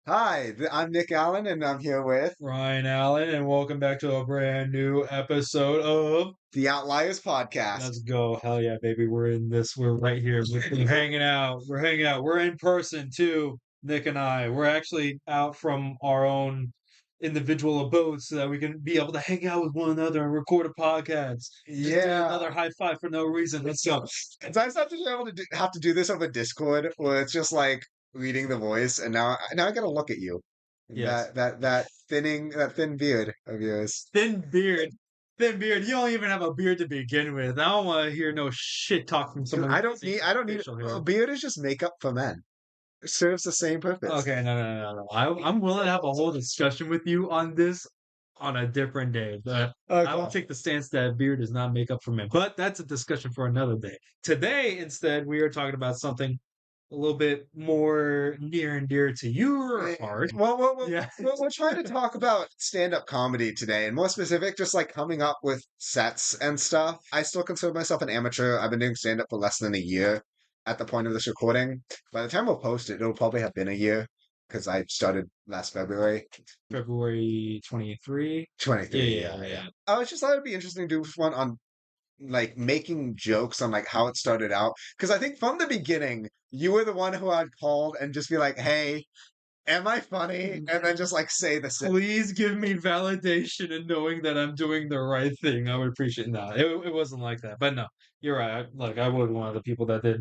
Hi, I'm Nick Allen, and I'm here with Ryan Allen, and welcome back to a brand new episode of the Outliers podcast. Let's Go. Hell yeah, baby. We're in this. We're right here. We're hanging out. We're hanging out. We're in person too, Nick and I. We're actually out from our own individual abodes so that we can be able to hang out with one another and record a podcast. Just did another Yeah, high five for no reason. Let's go. it's nice not to be able to have to do this over Discord, where it's just like reading the voice, and now I gotta look at you. Yes. That thin beard of yours. Thin beard. Thin beard. You don't even have a beard to begin with. I don't want to hear no shit talk from Dude, someone who doesn't even I have don't need facial a hair. beard is just makeup for men. It serves the same purpose. Okay, no. I'm willing to have a whole discussion with you on this on a different day, but I will Okay. take the stance that beard does not make up for men. But that's a discussion for another day. Today, instead, we are talking about something a little bit more near and dear to your Eh, heart. Yeah. we're trying to talk about stand-up comedy today, and more specific, just like coming up with sets and stuff. I still consider myself an amateur. I've been doing stand-up for less than a year at the point of this recording. By the time we'll post it, it'll probably have been a year because I started last February. February 23. Yeah, 23, yeah, yeah, yeah. yeah. I was just thought it'd be interesting to do one on like making jokes on like how it started out because I think from the beginning you were the one who I'd called and just be like, "Hey, am I funny?" Yeah. And then just like say the same. Please give me validation and knowing that I'm doing the right thing. I would appreciate. No, it wasn't like that. But no, you're right. Like I was one of the people that did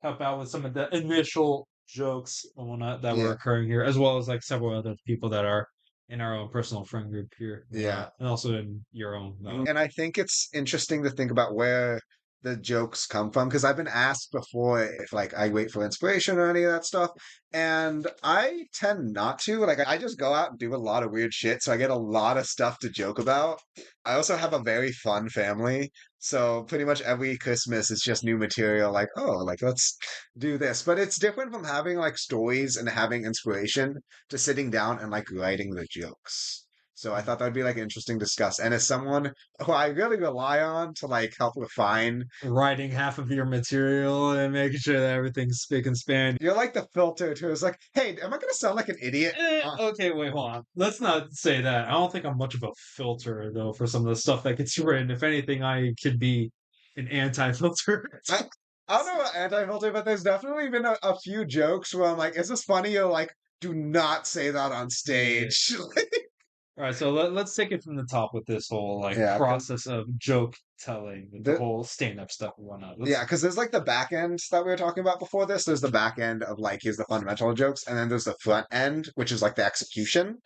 help out with some of the initial jokes and whatnot that were Yeah, occurring here, as well as like several other people that are in our own personal friend group here and yeah. whatnot, and also in your own. And I think it's interesting to think about where the jokes come from because I've been asked before if like I wait for inspiration or any of that stuff, and I tend not to. Like I just go out and do a lot of weird shit, so I get a lot of stuff to joke about. I also have a very fun family, so pretty much every Christmas is just new material. Like, oh, like let's do this, but it's different from having like stories and having inspiration to sitting down and like writing the jokes. So I thought that'd be like interesting to discuss. And as someone who I really rely on to like help refine, Writing half of your material and making sure that everything's spick and span. you're like the filter to it's like, hey, am I gonna sound like an idiot? Okay, wait, hold on. Let's not say that. I don't think I'm much of a filter though for some of the stuff that gets written. If anything, I could be an anti-filter. I, I don't know about anti-filter, but there's definitely been a few jokes where I'm like, is this funny? Or like, do not say that on Yeah. stage. All right, so let's take it from the top with this whole like Yeah, because process of joke telling, with the the whole stand-up stuff and whatnot. yeah, Let's because there's like the back end that we were talking about before this. There's the back end of like here's the fundamental jokes, and then there's the front end, which is like the execution.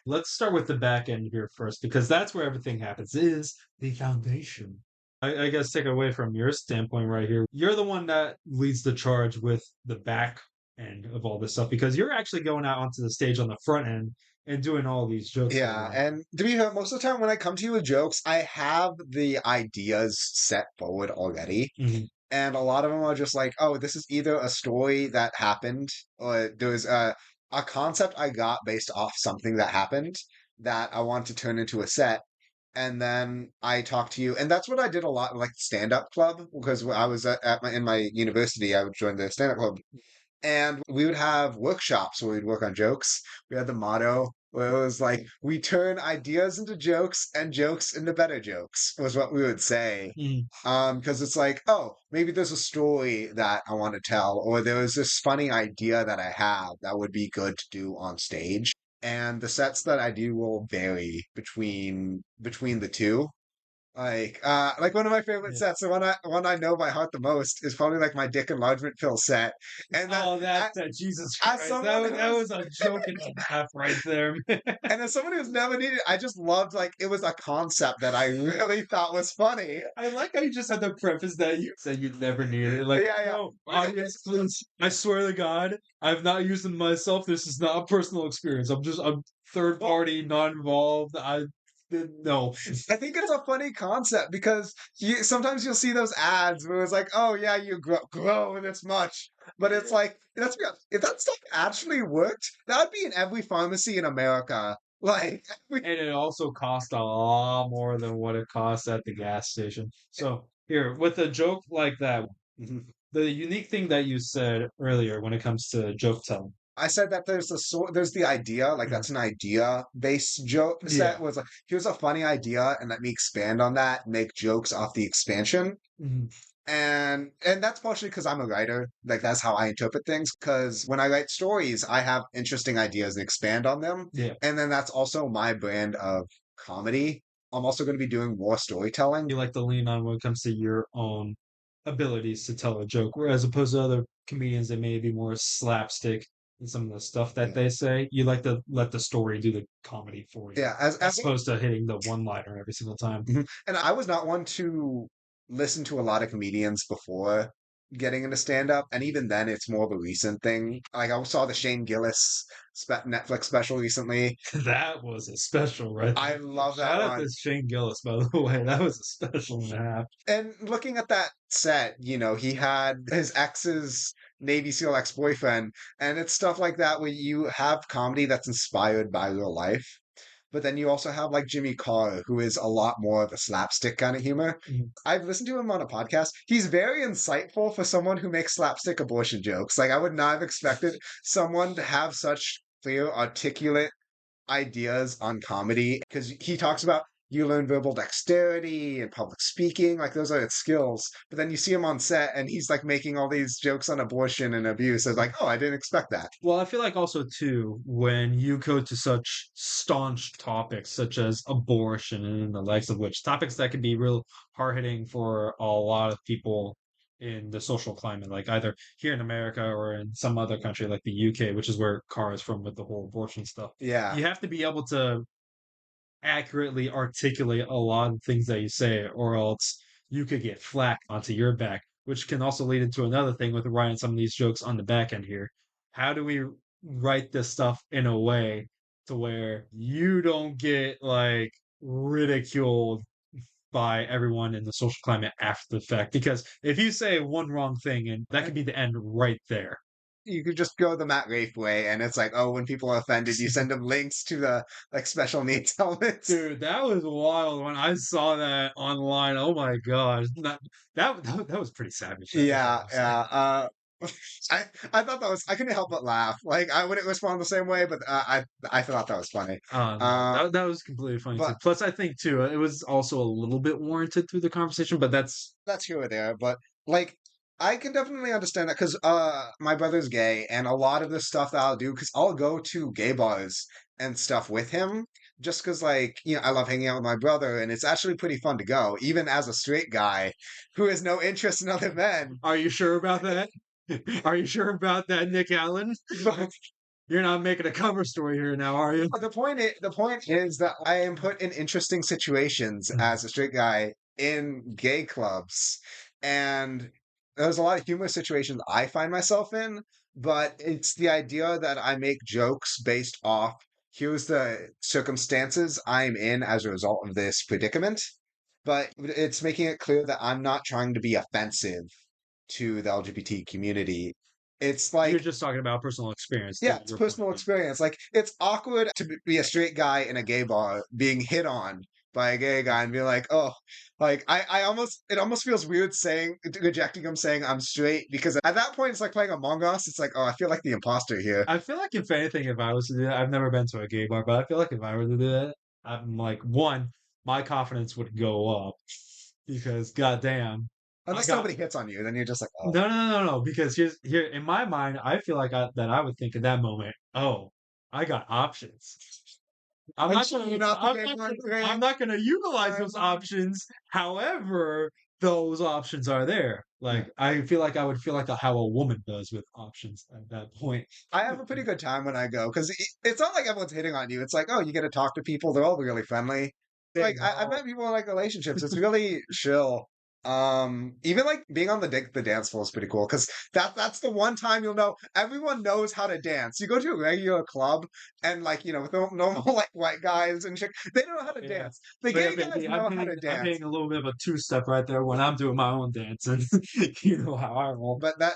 let's start with the back end here first because that's where everything happens. Is the foundation. I guess take it away from your standpoint right here. You're the one that leads the charge with the back end of all this stuff because you're actually going out onto the stage on the front end and doing all these jokes and Yeah, whatnot. and to be fair, most of the time when I come to you with jokes, I have the ideas set forward already. Mhm. And a lot of them are just like, oh, this is either a story that happened or there's a concept I got based off something that happened that I want to turn into a set. And then I talk to you. And that's what I did a lot like stand-up club because when I was in my university, I would join the stand-up club and we would have workshops where we'd work on jokes. We had the motto where it was like, we turn ideas into jokes and jokes into better jokes, was what we would say. Mhm. Because it's like, oh, maybe there's a story that I want to tell, or there was this funny idea that I have that would be good to do on stage. And the sets that I do will vary between the two. Like one of my favorite Yeah. sets, the one I know by heart the most is probably like my dick enlargement pill set. And that Oh, that Jesus as Christ! someone That who's was a joke and a half right there. and as someone who's never needed, I just loved like it was a concept that I really thought was funny. I like how you just had to preface that you said you'd never need it. Like, Yeah, no, audience, please. I swear to God, I've not used them myself. This is not a personal experience. I'm third Well, party, not involved. No. I think it's a funny concept because sometimes you'll see those ads where it's like, oh yeah, you grow this much. But it's like, let's be honest, if that stuff actually worked, that would be in every pharmacy in America. Like, And it also cost a lot more than what it costs at the gas station. So here, with a joke like that, Mhm. the unique thing that you said earlier when it comes to joke telling. I said that there's the idea, like Mhm. that's an idea based joke set Yeah. was like, here's a funny idea and let me expand on that, make jokes off the expansion. Mhm. And that's partially because I'm a writer. Like that's how I interpret things. Because when I write stories, I have interesting ideas and expand on them. Yeah. And then that's also my brand of comedy. I'm also going to be doing more storytelling. You like to lean on when it comes to your own abilities to tell a joke, whereas opposed to other comedians that may be more slapstick in some of the stuff that Yeah, they say, you like to let the story do the comedy for you, yeah. As as as opposed to hitting the one liner every single time. Mhm. And I was not one to listen to a lot of comedians before getting into stand up. And even then, it's more of a recent thing. Like I saw the Shane Gillis Netflix special recently. That was a special, right I there. love that Shout out one. to Shane Gillis, by the way. That was a special and a half. And looking at that set, he had his ex's Navy SEAL ex-boyfriend, and it's stuff like that where you have comedy that's inspired by real life. But then you also have like Jimmy Carr, who is a lot more of a slapstick kind of humor. Mhm. I've listened to him on a podcast. He's very insightful for someone who makes slapstick abortion jokes. Like I would not have expected someone to have such clear, articulate ideas on comedy because he talks about you learn verbal dexterity and public speaking, like those are its skills. But then you see him on set and he's like making all these jokes on abortion and abuse. It's like, oh, I didn't expect that. Well, I feel like also too, when you go to such staunch topics such as abortion and the likes of which topics that can be real hard hitting for a lot of people in the social climate, like either here in America or in some other country like the UK, which is where Carr is from with the whole abortion stuff. Yeah. You have to be able to accurately articulate a lot of things that you say, or else you could get flack onto your back, which can also lead into another thing with writing some of these jokes on the back end here. How do we write this stuff in a way to where you don't get like ridiculed by everyone in the social climate after the fact? Because if you say one wrong thing, and that could be the end right there. You could just go the Matt Rafe way, and it's like, oh, when people are offended, you send them links to the like special needs elements. Dude, that was wild when I saw that online. Oh my gosh, that was pretty savage. That's all Yeah, I'll say. yeah. I I thought that was I couldn't help but laugh. Like I wouldn't respond the same way, but I thought that was funny. No, Uh, that was completely funny too. but Plus, I think too, it was also a little bit warranted through the conversation. But that's that's here or there. But like I can definitely understand that because my brother's gay, and a lot of the stuff that I'll do because I'll go to gay bars and stuff with him just because like I love hanging out with my brother, and it's actually pretty fun to go, even as a straight guy who has no interest in other men. Are you sure about that? Are you sure about that, Nick Allen? But You're not making a cover story here now, are you? the point is that I am put in interesting situations Mhm. as a straight guy in gay clubs, and there's a lot of humorous situations I find myself in. But it's the idea that I make jokes based off here's the circumstances I'm in as a result of this predicament. But it's making it clear that I'm not trying to be offensive to the LGBT community. It's You're like just talking about personal experience yeah, to it's your point. personal Yeah. experience. Like it's awkward to be a straight guy in a gay bar being hit on by a gay guy and be like, oh, like I almost it almost feels weird saying rejecting him saying I'm straight because at that point it's like playing Among Us. It's like, oh, I feel like the imposter here. I feel like if anything, if I was to do that, I've never been to a gay bar, but I feel like if I were to do that, I'm like, one, my confidence would go up because goddamn, I Unless got somebody hits on you, then you're just like, oh, no, because here in my mind, I feel like that I would think in that moment, oh, I got options. I'm sure you're not the gay I'm boyfriend. not gonna utilize those I'm options. However, those options are there. yeah. Like I feel like I would feel like how a woman does with options at that point. I have a pretty good time when I go because it's not like everyone's hitting on you. It's like, oh, you get to talk to people. They're all really friendly. They Like I've all met people in like relationships. It's really chill. Even like being on the dance floor is pretty cool because that's the one time you'll know everyone knows how to dance. You go to a regular club and like with normal like white guys and shit, they don't know how to yeah. dance. The Oh yeah, gay guys baby, know how to I'm dance. hitting a little bit of a two step right there when I'm doing my own dancing. You know how I roll. But that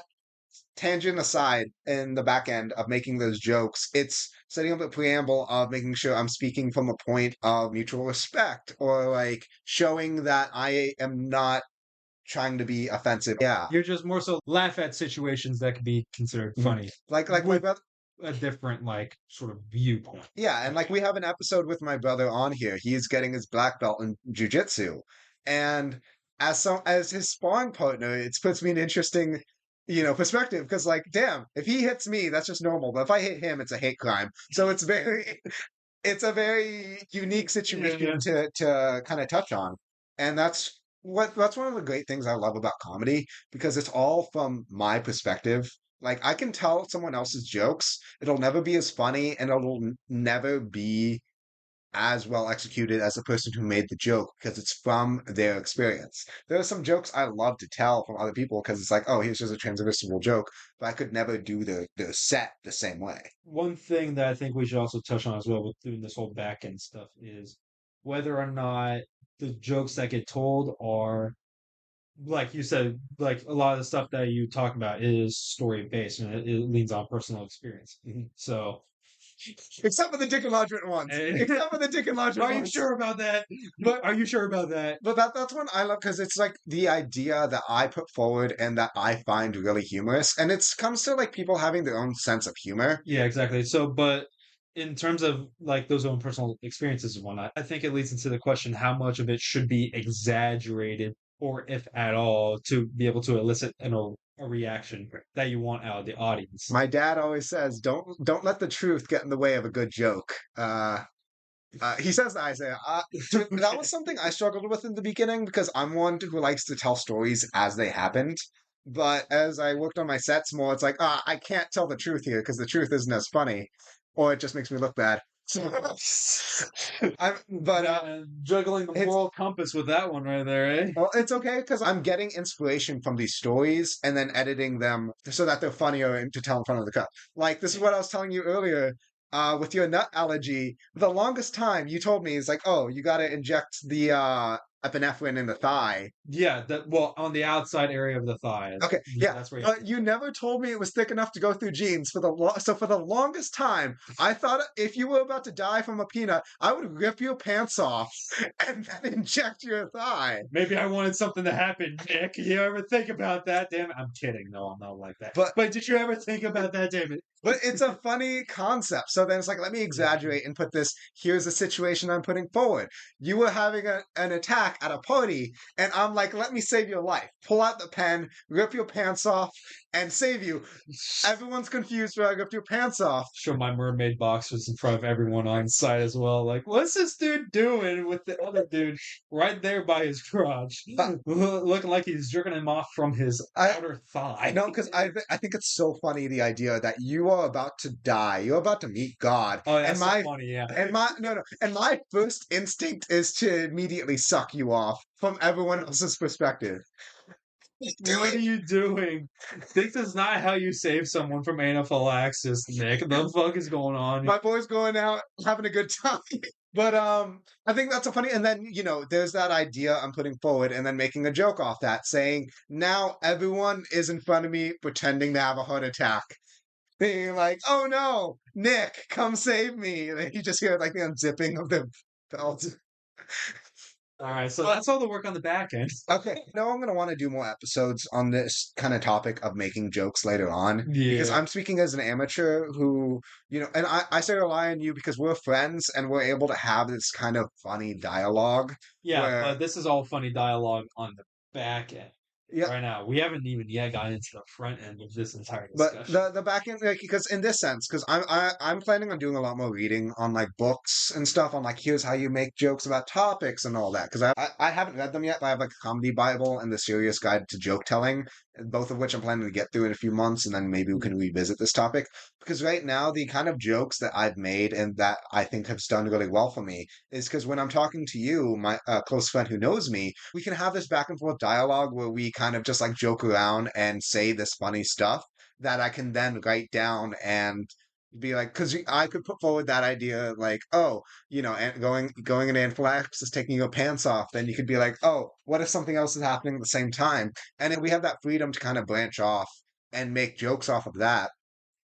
tangent aside in the back end of making those jokes, it's setting up a preamble of making sure I'm speaking from a point of mutual respect or like showing that I am not trying to be offensive. Yeah. You're just more so laugh at situations that could be considered Mhm. funny. Like my With brother a different like sort of viewpoint. Yeah, and like we have an episode with my brother on here. He's getting his black belt in jujitsu, and as his sparring partner, it puts me in interesting, perspective because like, damn, if he hits me, that's just normal, but if I hit him, it's a hate crime. So it's a very unique situation Yeah. to kind of touch on, and that's one of the great things I love about comedy because it's all from my perspective. Like I can tell someone else's jokes, it'll never be as funny, and it'll never be as well executed as the person who made the joke because it's from their experience. There are some jokes I love to tell from other people because it's like, oh, here's just a transversible joke, but I could never do the set the same way. One thing that I think we should also touch on as well with doing this whole back end stuff is whether or not the jokes that get told are like you said, like a lot of the stuff that you talk about is story based and it leans on personal experience. Mhm. So, Except for the Dick and Lodgement ones. Except for the Dick and Lodgement are you ones. sure about that? But Are you sure about that? But that's one I love because it's like the idea that I put forward and that I find really humorous, and it comes to like people having their own sense of humor. Yeah, exactly. So, but in terms of like those own personal experiences and whatnot, I think it leads into the question how much of it should be exaggerated, or if at all, to be able to elicit a reaction that you want out of the audience. My dad always says, "Don't let the truth get in the way of a good joke." He says that I say that was something I struggled with in the beginning because I'm one who likes to tell stories as they happened. But as I worked on my sets more, it's like, I can't tell the truth here because the truth isn't as funny, or it just makes me look bad. So, but Man, juggling the it's moral compass with that one right there, eh? well, it's okay because I'm getting inspiration from these stories and then editing them so that they're funnier and to tell in front of the crowd. Like this is what I was telling you earlier. With your nut allergy, the longest time you told me is like, oh, you got to inject the epinephrine in the thigh. Yeah, that well on the outside area of the thigh. Okay, Yeah, yeah, that's where but you never told me it was thick enough to go through jeans for so for the longest time, I thought if you were about to die from a peanut, I would rip your pants off and then inject your thigh. maybe I wanted something to happen, Nick. You ever think about that? Damn it. I'm kidding. No, I'm not like that. But But did you ever think about that, David? But it's a funny concept. So then it's like, let me exaggerate and put this. Here's the situation I'm putting forward. You were having an attack at a party, and I'm like, let me save your life. Pull out the pen, rip your pants off, and save you. Everyone's confused why I ripped your pants off. Show my mermaid boxers in front of everyone on site as well. Like, what's this dude doing with the other dude right there by his crotch? Uh, Looking like he's jerking him off from his I outer thigh. no, because I think it's so funny the idea that you are about to die, you're about to meet God, Oh, and that's so my funny, yeah. and my no no, and my first instinct is to immediately suck you off from everyone else's perspective. Do What are it. you doing? This is not how you save someone from anaphylaxis, Nick. The fuck is going on? My boy's going out having a good time. But I think that's a funny and then there's that idea I'm putting forward and then making a joke off that saying now everyone is in front of me pretending to have a heart attack. Being like, oh no, Nick, come save me. And then you just hear like the unzipping of the belt. All right, so that's all the work on the back end. Okay, no, I'm gonna want to do more episodes on this kind of topic of making jokes later on because Yeah. I'm speaking as an amateur who, and I say rely on you because we're friends and we're able to have this kind of funny dialogue Yeah, where, but this is all funny dialogue on the back end yeah, right now. We haven't even yet gotten into the front end of this entire but discussion. the back end, like, because in this sense, because I'm planning on doing a lot more reading on like books and stuff on like here's how you make jokes about topics and all that. Because I haven't read them yet, but I have like a comedy Bible and the Serious Guide to Joke Telling, both of which I'm planning to get through in a few months, and then maybe we can revisit this topic. Because right now, the kind of jokes that I've made and that I think have done really well for me is because when I'm talking to you, my close friend who knows me, we can have this back and forth dialogue where we kind of just like joke around and say this funny stuff that I can then write down and be like, because I could put forward that idea like, oh, and going in anaphylaxis, taking your pants off. Then you could be like, oh, what if something else is happening at the same time? And then we have that freedom to kind of branch off and make jokes off of that.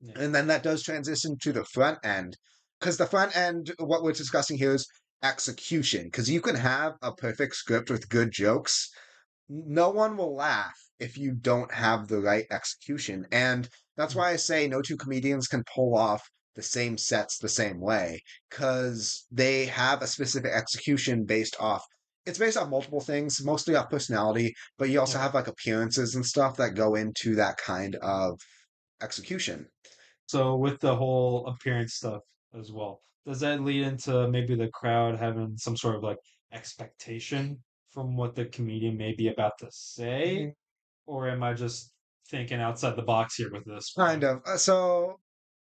Yeah. And then that does transition to the front end, because the front end, what we're discussing here is execution. Because you can have a perfect script with good jokes, no one will laugh if you don't have the right execution. And that's Mm. why I say no two comedians can pull off the same sets the same way, because they have a specific execution it's based off multiple things, mostly off personality, but you also Yeah. have like appearances and stuff that go into that kind of execution. So with the whole appearance stuff as well, does that lead into maybe the crowd having some sort of like expectation from what the comedian may be about to say? Or am I just thinking outside the box here with this Kind one? of. So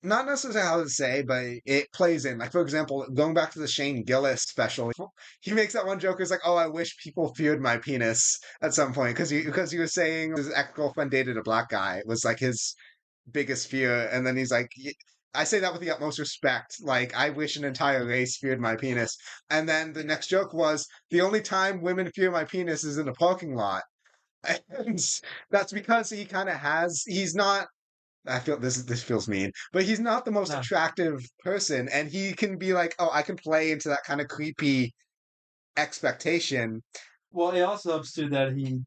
not necessarily how to say, but it plays in. Like for example, going back to the Shane Gillis special, he makes that one joke. Is like, "Oh, I wish people feared my penis" at some point because he was saying his ex girlfriend dated a black guy. It was like his biggest fear, and then he's like. I say that with the utmost respect. Like, I wish an entire race feared my penis. And then the next joke was the only time women fear my penis is in a parking lot. And that's because he kind of he's not I feel this feels mean, but he's not the most No. attractive person, and he can be like, oh, I can play into that kind of creepy expectation. Well, it also helps too that he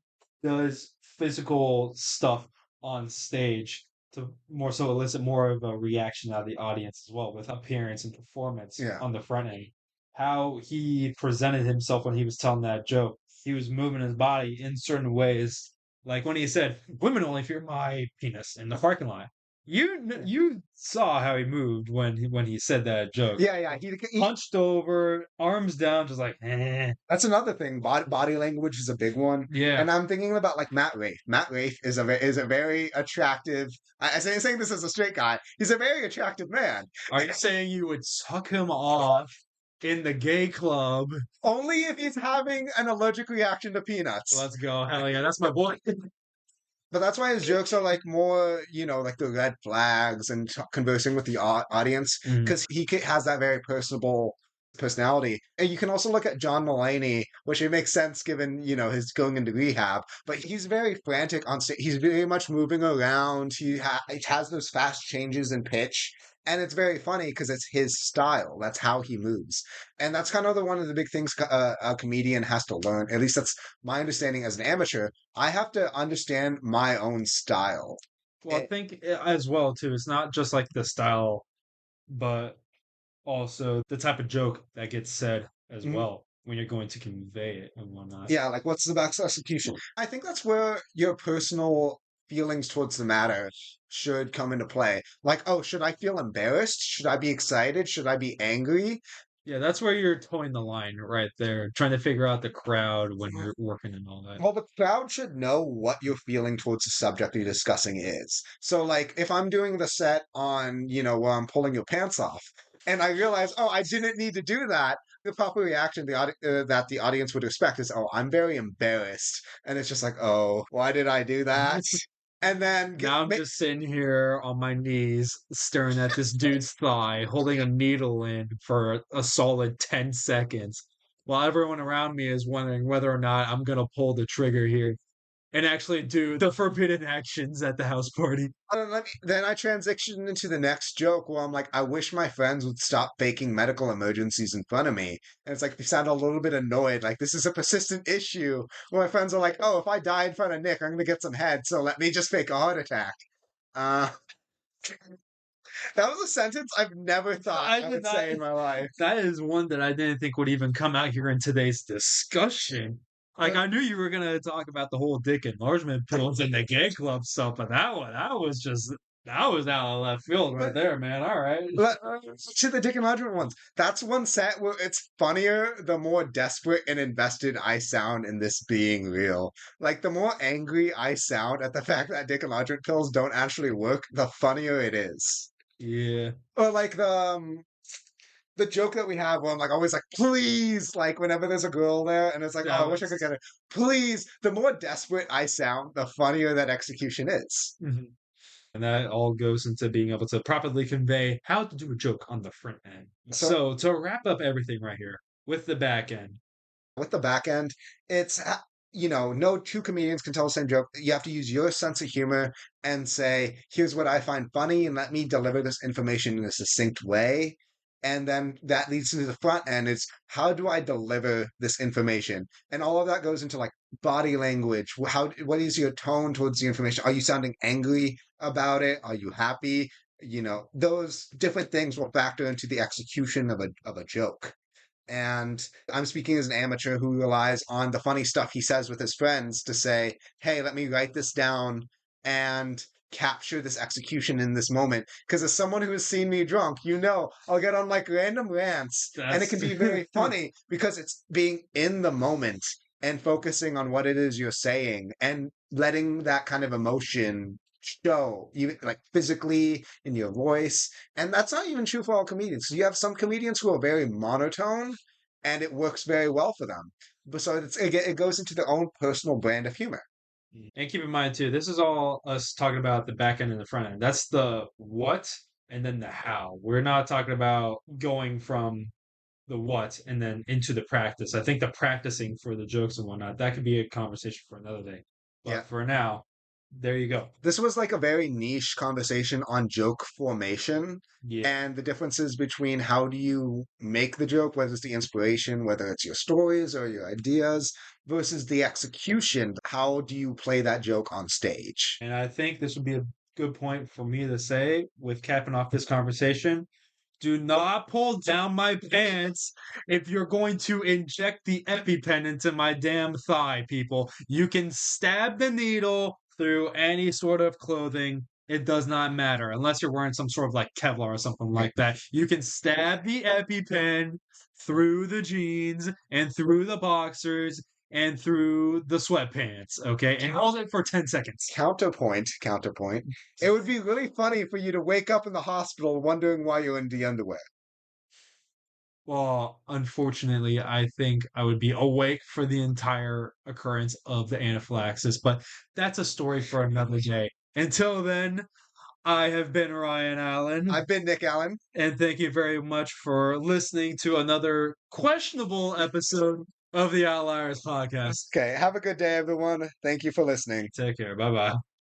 does physical stuff on stage to more so elicit more of a reaction out of the audience as well with appearance and performance Yeah, on the front end. How he presented himself when he was telling that joke. He was moving his body in certain ways. Like when he said, "Women only fear my penis" in the parking lot. yeah, You saw how he moved when he said that joke. yeah, yeah. Hunched over, arms down, just like, eh. That's another thing. Body language is a big one, Yeah. and I'm thinking about like Matt Rafe. Matt Rafe is a very attractive. I say saying this as a straight guy. He's a very attractive man. Are you saying you would suck him off in the gay club? Only if he's having an allergic reaction to peanuts. Let's go. Hell yeah, that's my boy. But that's why his jokes are like more, like the red flags and conversing with the audience, Mm. because has that very personable personality. And you can also look at John Mulaney, which it makes sense given, his going into rehab. But he's very frantic on stage. He's very much moving around. He has those fast changes in pitch. And it's very funny because it's his style. That's how he moves. And that's kind of one of the big things a comedian has to learn. At least that's my understanding as an amateur. I have to understand my own style. Well, I It, think as well too. It's not just like the style, but also the type of joke that gets said as mm, well when you're going to convey it and whatnot. yeah, like what's the best execution? I think that's where your personal feelings towards the matter should come into play. Like, oh, should I feel embarrassed? Should I be excited? Should I be angry? Yeah, that's where you're towing the line right there, trying to figure out the crowd when you're working and all that. Well, the crowd should know what your feeling towards the subject you're discussing is. So, like, if I'm doing the set on, where I'm pulling your pants off, and I realize, oh, I didn't need to do that, the proper reaction that the audience would expect is, oh, I'm very embarrassed. And it's just like, oh, why did I do that? And then Now I'm just sitting here on my knees, staring at this dude's thigh, holding a needle in for a solid 10 seconds, while everyone around me is wondering whether or not I'm gonna pull the trigger here and actually do the forbidden actions at the house party. then I transition into the next joke where I'm like, I wish my friends would stop faking medical emergencies in front of me. And it's like they sound a little bit annoyed. Like this is a persistent issue where my friends are like, oh, if I die in front of Nick, I'm gonna get some head, so let me just fake a heart attack. Uh that was a sentence I've never thought I I did would not. say in my life. That is one that I didn't think would even come out here in today's discussion. Like But I knew you were gonna talk about the whole dick enlargement pills and the gay club stuff, but that was out of left field right but there, man. All right. to the Dick and Roderick ones. That's one set where it's funnier the more desperate and invested I sound in this being real. Like the more angry I sound at the fact that Dick and Roderick pills don't actually work, the funnier it is. Yeah, Or like the joke that we have where I'm like always like, please, like whenever there's a girl there and it's like, oh, that I wish I could was. get her. Please, the more desperate I sound, the funnier that execution is. Mhm. And that all goes into being able to properly convey how to do a joke on the front end. So So to wrap up everything right here with the back end, with the back end, it's no two comedians can tell the same joke. You have to use your sense of humor and say, here's what I find funny, and let me deliver this information in a succinct way. And then that leads to the front end. It's how do I deliver this information? And all of that goes into like body language. What is your tone towards the information? Are you sounding angry about it? Are you happy? Those different things will factor into the execution of a joke. And I'm speaking as an amateur who relies on the funny stuff he says with his friends to say, hey, let me write this down and capture this execution in this moment. Because as someone who has seen me drunk, I'll get on like random rants and it That's can be very funny because it's being in the moment and focusing on what it is you're saying and letting that kind of emotion show, even like physically in your voice. And that's not even true for all comedians. So you have some comedians who are very monotone and it works very well for them. But so it goes into their own personal brand of humor. and keep in mind too, this is all us talking about the back end and the front end. That's the what and then the how. We're not talking about going from the what and then into the practice. I think the practicing for the jokes and whatnot, that could be a conversation for another day. Yeah. But for now, there you go. This was like a very niche conversation on joke formation Yeah. and the differences between how do you make the joke, whether it's the inspiration, whether it's your stories or your ideas, versus the execution. How do you play that joke on stage? And I think this would be a good point for me to say with capping off this conversation. Do not pull down my pants if you're going to inject the EpiPen into my damn thigh, people. You can stab the needle through any sort of clothing. It does not matter unless you're wearing some sort of like Kevlar or something like that. You can stab the EpiPen through the jeans and through the boxers and through the sweatpants, okay? And hold it for 10 seconds. Counterpoint. It would be really funny for you to wake up in the hospital wondering why you're in the underwear. Well, unfortunately, I think I would be awake for the entire occurrence of the anaphylaxis, but that's a story for another day. Until then, I have been Ryan Allen, I've been Nick Allen. and thank you very much for listening to another questionable episode of the Outliers podcast. Okay, have a good day, everyone. Thank you for listening. Take care. Bye bye.